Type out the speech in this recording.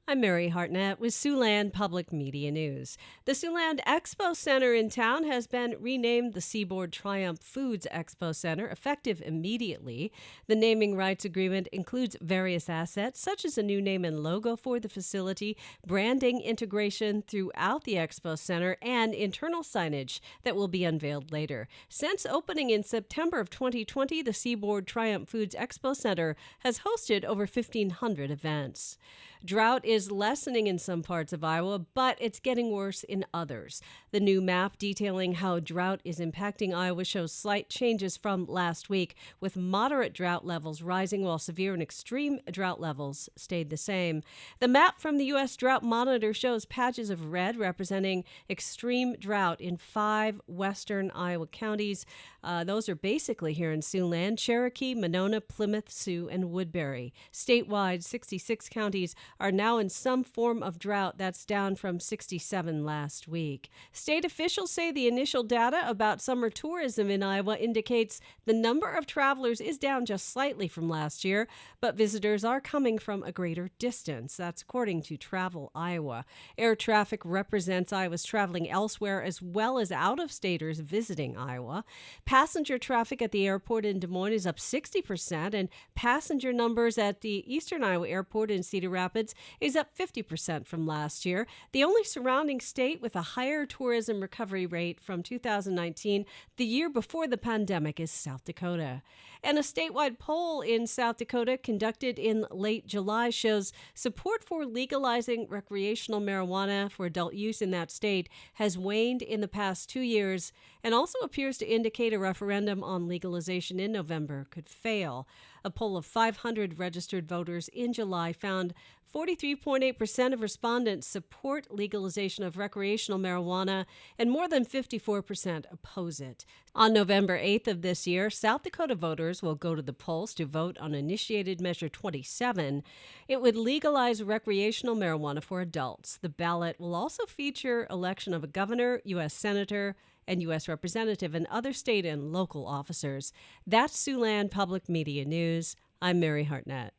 I'm Mary Hartnett with Siouxland Public Media News. The Siouxland Expo Center in town has been renamed the Seaboard Triumph Foods Expo Center, effective immediately. The naming rights agreement includes various assets, such as a new name and logo for the facility, branding integration throughout the Expo Center, and internal signage that will be unveiled later. Since opening in September of 2020, the Seaboard Triumph Foods Expo Center has hosted over 1,500 events. Drought is lessening in some parts of Iowa, but it's getting worse in others. The new map detailing how drought is impacting Iowa shows slight changes from last week, with moderate drought levels rising while severe and extreme drought levels stayed the same. The map from the U.S. Drought Monitor shows patches of red representing extreme drought in 5 western Iowa counties. Those are basically here in Siouxland: Cherokee, Monona, Plymouth, Sioux, and Woodbury. Statewide, 66 counties are now in some form of drought. That's down from 67 last week. State officials say the initial data about summer tourism in Iowa indicates the number of travelers is down just slightly from last year, but visitors are coming from a greater distance. That's according to Travel Iowa. Air traffic represents Iowa's traveling elsewhere as well as out-of-staters visiting Iowa. Passenger traffic at the airport in Des Moines is up 60%, and passenger numbers at the Eastern Iowa Airport in Cedar Rapids is up 50% from last year. The only surrounding state with a higher tourism recovery rate from 2019, the year before the pandemic, is South Dakota. And a statewide poll in South Dakota conducted in late July shows support for legalizing recreational marijuana for adult use in that state has waned in the past 2 years and also appears to indicate a referendum on legalization in November could fail. A poll of 500 registered voters in July found 43.8% of respondents support legalization of recreational marijuana, and more than 54% oppose it. On November 8th of this year, South Dakota voters will go to the polls to vote on Initiated Measure 27. It would legalize recreational marijuana for adults. The ballot will also feature election of a governor, U.S. senator, and U.S. representative and other state and local officers. That's Siouxland Public Media News. I'm Mary Hartnett.